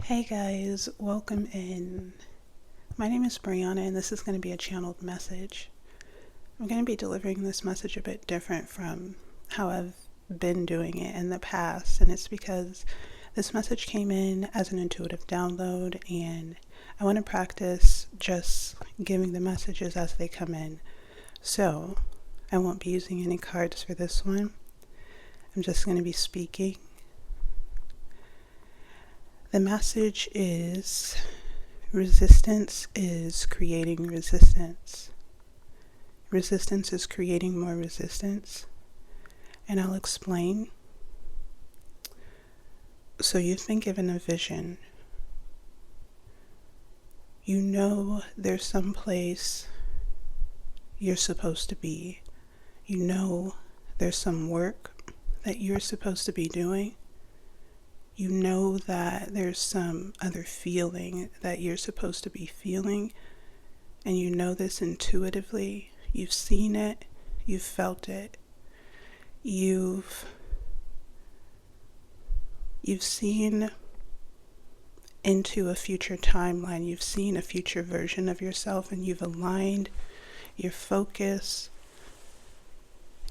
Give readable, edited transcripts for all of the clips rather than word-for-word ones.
Hey guys, welcome in. My name is Brianna and this is going to be a channeled message. I'm going to be delivering this message a bit different from how I've been doing it in the past, and it's because this message came in as an intuitive download and I want to practice just giving the messages as they come in. So I won't be using any cards for this one. I'm just going to be speaking. The message is: resistance is creating resistance. Resistance is creating more resistance. And I'll explain. So you've been given a vision. You know there's some place you're supposed to be. You know there's some work that you're supposed to be doing. You know that there's some other feeling that you're supposed to be feeling, and you know this intuitively. You've seen it, you've felt it, you've seen into a future timeline, you've seen a future version of yourself, and you've aligned your focus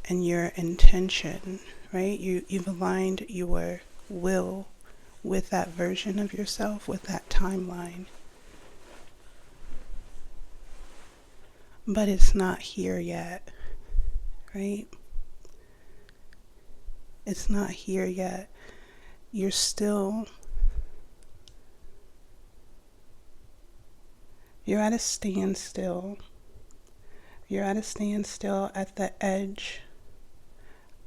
and your intention, right? You've aligned your will with that version of yourself, with that timeline. But it's not here yet, right? It's not here yet. You're at a standstill. You're at a standstill at the edge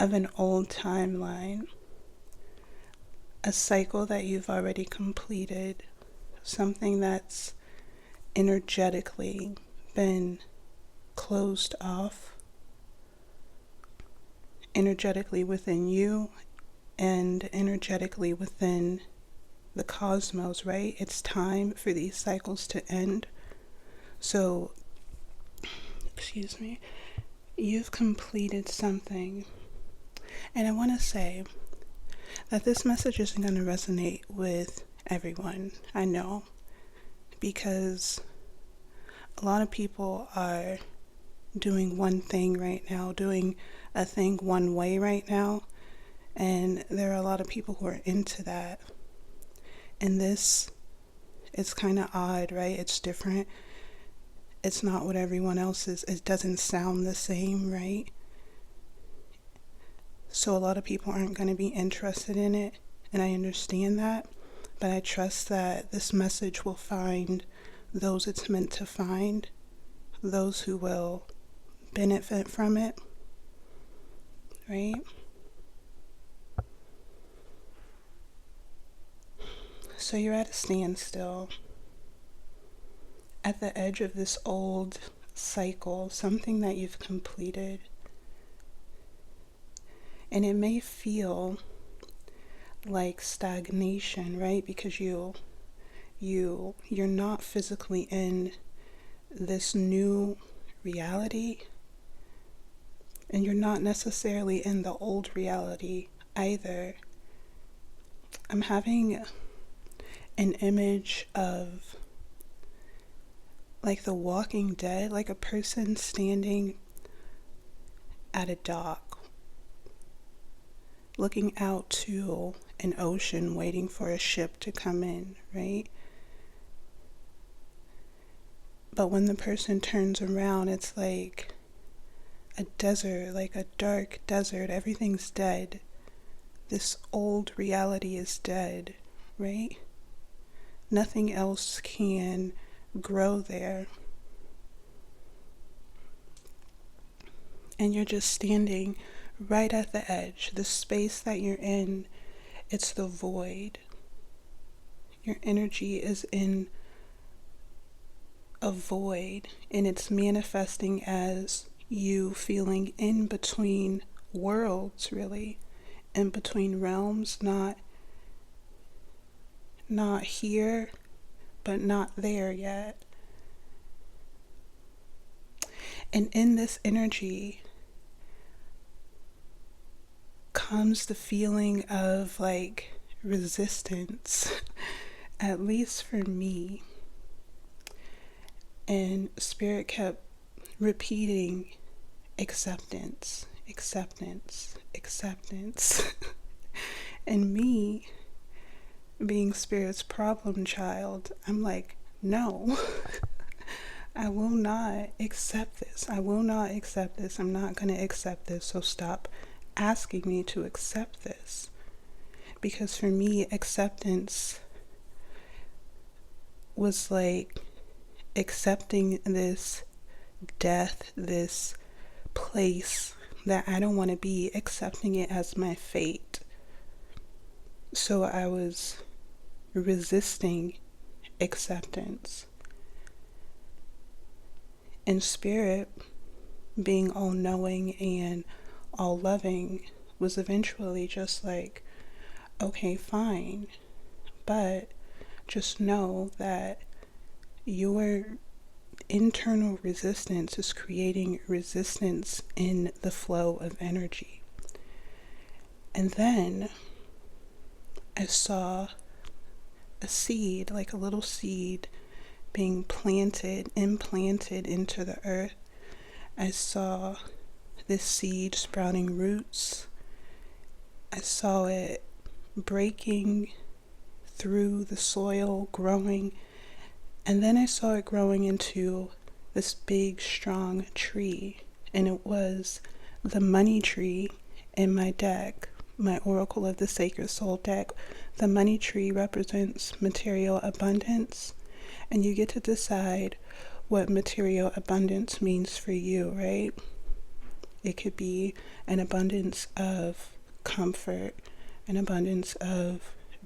of an old timeline. A cycle that you've already completed, something that's energetically been closed off, energetically within you and energetically within the cosmos, right? It's time for these cycles to end. So, you've completed something. And I want to say that this message isn't going to resonate with everyone, I know, because a lot of people are doing one thing right now, doing a thing one way right now, and there are a lot of people who are into that. And this, it's kind of odd, right? It's different. It's not what everyone else is. It doesn't sound the same, right? So a lot of people aren't going to be interested in it, and I understand that, but I trust that this message will find those it's meant to find, those who will benefit from it, right? So you're at a standstill, at the edge of this old cycle, something that you've completed. And it may feel like stagnation, right? Because you're not physically in this new reality, and you're not necessarily in the old reality either. I'm having an image of like The Walking Dead, like a person standing at a dock, looking out to an ocean, waiting for a ship to come in, right? But when the person turns around, it's like a desert, like a dark desert. Everything's dead. This old reality is dead, right? Nothing else can grow there. And you're just standing right at the edge. The space that you're in, it's the void. Your energy is in a void, and it's manifesting as you feeling in between worlds, really, in between realms, not here, but not there yet. And in this energy comes the feeling of like resistance. at least for me. And Spirit kept repeating acceptance, acceptance, acceptance. And me, being Spirit's problem child, I'm like, no, I will not accept this. I will not accept this. I'm not going to accept this. So stop asking me to accept this. Because for me, acceptance was like accepting this death, this place that I don't want to be, accepting it as my fate. So I was resisting acceptance. And Spirit, being all knowing and all loving, was eventually just like, okay, fine, but just know that your internal resistance is creating resistance in the flow of energy. And then I saw a seed, like a little seed, being implanted into the earth. I saw this seed sprouting roots. I saw it breaking through the soil, growing, and then I saw it growing into this big, strong tree, and it was the money tree in my deck, my Oracle of the Sacred Soul deck. The money tree represents material abundance, and you get to decide what material abundance means for you, right? It could be an abundance of comfort, an abundance of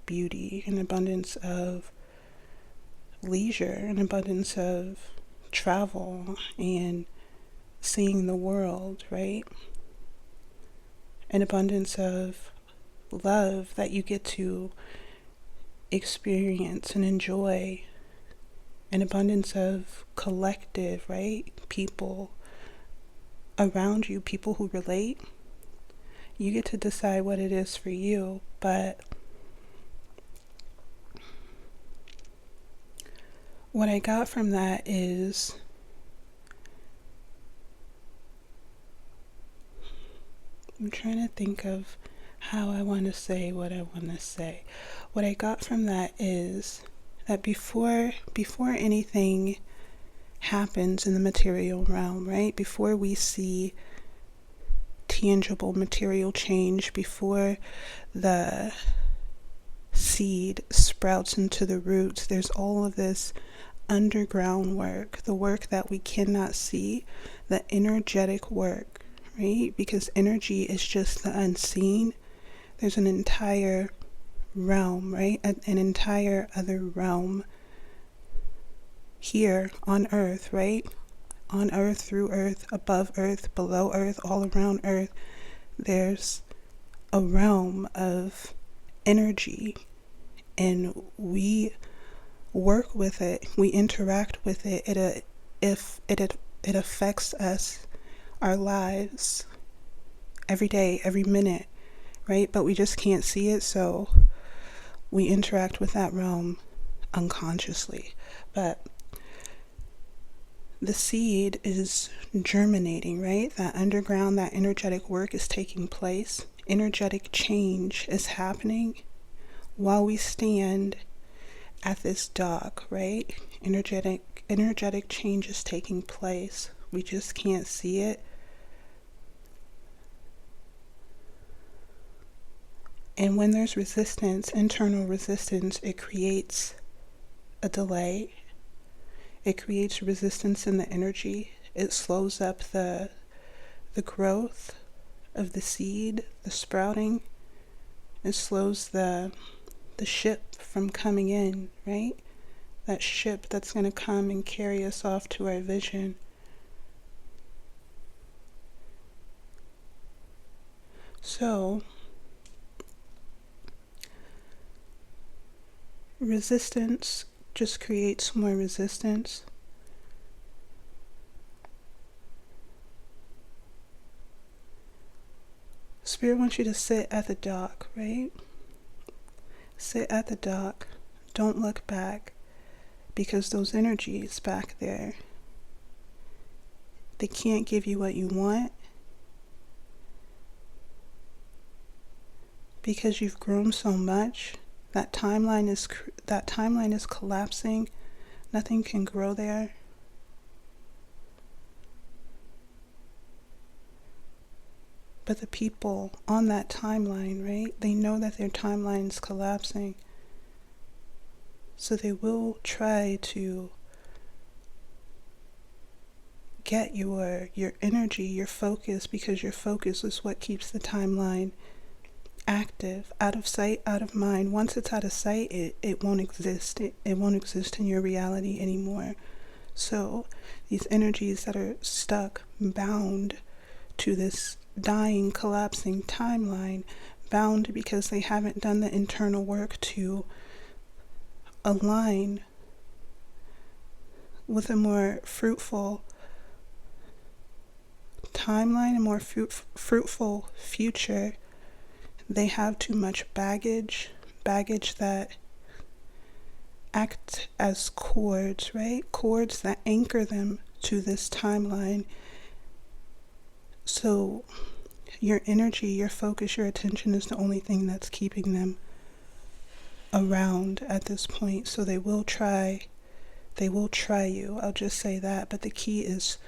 beauty, an abundance of leisure, an abundance of travel and seeing the world, right? An abundance of love that you get to experience and enjoy. An abundance of collective, right? People around you, people who relate. You get to decide what it is for you, but what I got from that is I'm trying to think of how I want to say what I want to say. What I got from that is that before anything happens in the material realm, right? Before we see tangible material change, before the seed sprouts into the roots, there's all of this underground work, the work that we cannot see, the energetic work, right? Because energy is just the unseen. There's an entire realm, right? An entire other realm here on earth, right? On earth, through earth, above earth, below earth, all around earth. There's a realm of energy, and we work with it, we interact with it. It affects us, our lives, every day, every minute, right? But we just can't see it, so we interact with that realm unconsciously. But the seed is germinating, right? That underground, that energetic work is taking place. Energetic change is happening while we stand at this dock, right? Energetic change is taking place. We just can't see it. And when there's resistance, internal resistance, it creates a delay. It creates resistance in the energy. It slows up the growth of the seed, the sprouting. It slows the ship from coming in, right? That ship that's going to come and carry us off to our vision. So, resistance just creates more resistance. Spirit wants you to sit at the dock, right? Sit at the dock. Don't look back, because those energies back there, they can't give you what you want because you've grown so much. That timeline is collapsing. Nothing can grow there. But the people on that timeline, right? They know that their timeline's collapsing. So they will try to get your energy, your focus, because your focus is what keeps the timeline active. Out of sight, out of mind. Once it's out of sight, it won't exist. It won't exist in your reality anymore. So these energies that are stuck, bound to this dying, collapsing timeline, bound because they haven't done the internal work to align with a more fruitful timeline, a more fruitful future. They have too much baggage that act as cords, right? Cords that anchor them to this timeline. So your energy, your focus, your attention is the only thing that's keeping them around at this point. So they will try you. I'll just say that. But the key is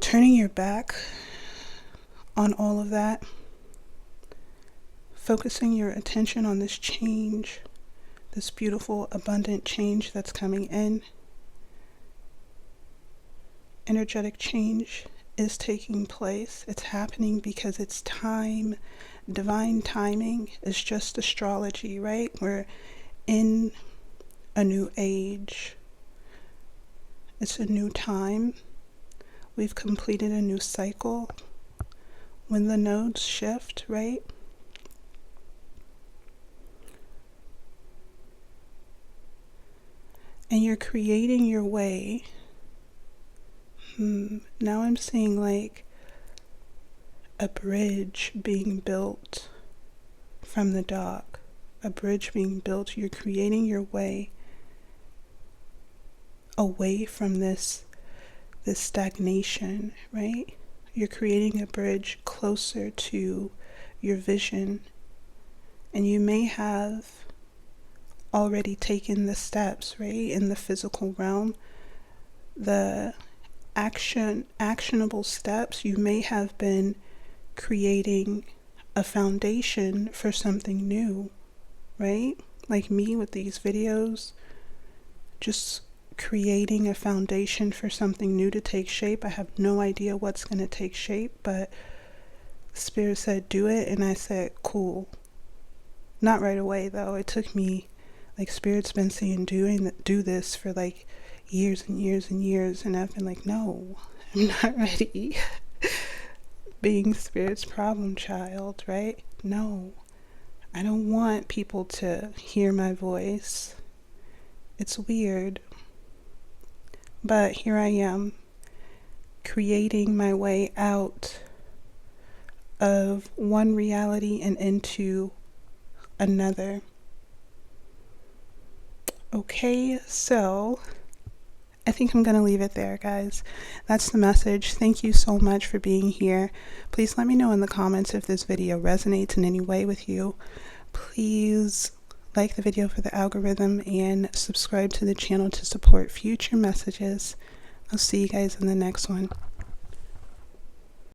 turning your back on all of that, focusing your attention on this change, this beautiful, abundant change that's coming in. Energetic change is taking place. It's happening because it's time. Divine timing is just astrology, right? We're in a new age. It's a new time. We've completed a new cycle. When the nodes shift, right? And you're creating your way. Now I'm seeing like a bridge being built from the dock. A bridge being built. You're creating your way away from this stagnation, right? You're creating a bridge closer to your vision. And you may have already taken the steps, right? In the physical realm, the actionable steps. You may have been creating a foundation for something new, right? Like me with these videos, just creating a foundation for something new to take shape. I have no idea what's going to take shape, but Spirit said do it, and I said cool. Not right away though. It took me, like, Spirit's been saying do this for like years and years and years, and I've been like, no, I'm not ready. Being Spirit's problem child, right? No, I don't want people to hear my voice. It's weird. But here I am, creating my way out of one reality and into another. Okay, so I think I'm going to leave it there, guys. That's the message. Thank you so much for being here. Please let me know in the comments if this video resonates in any way with you. Please like the video for the algorithm and subscribe to the channel to support future messages. I'll see you guys in the next one.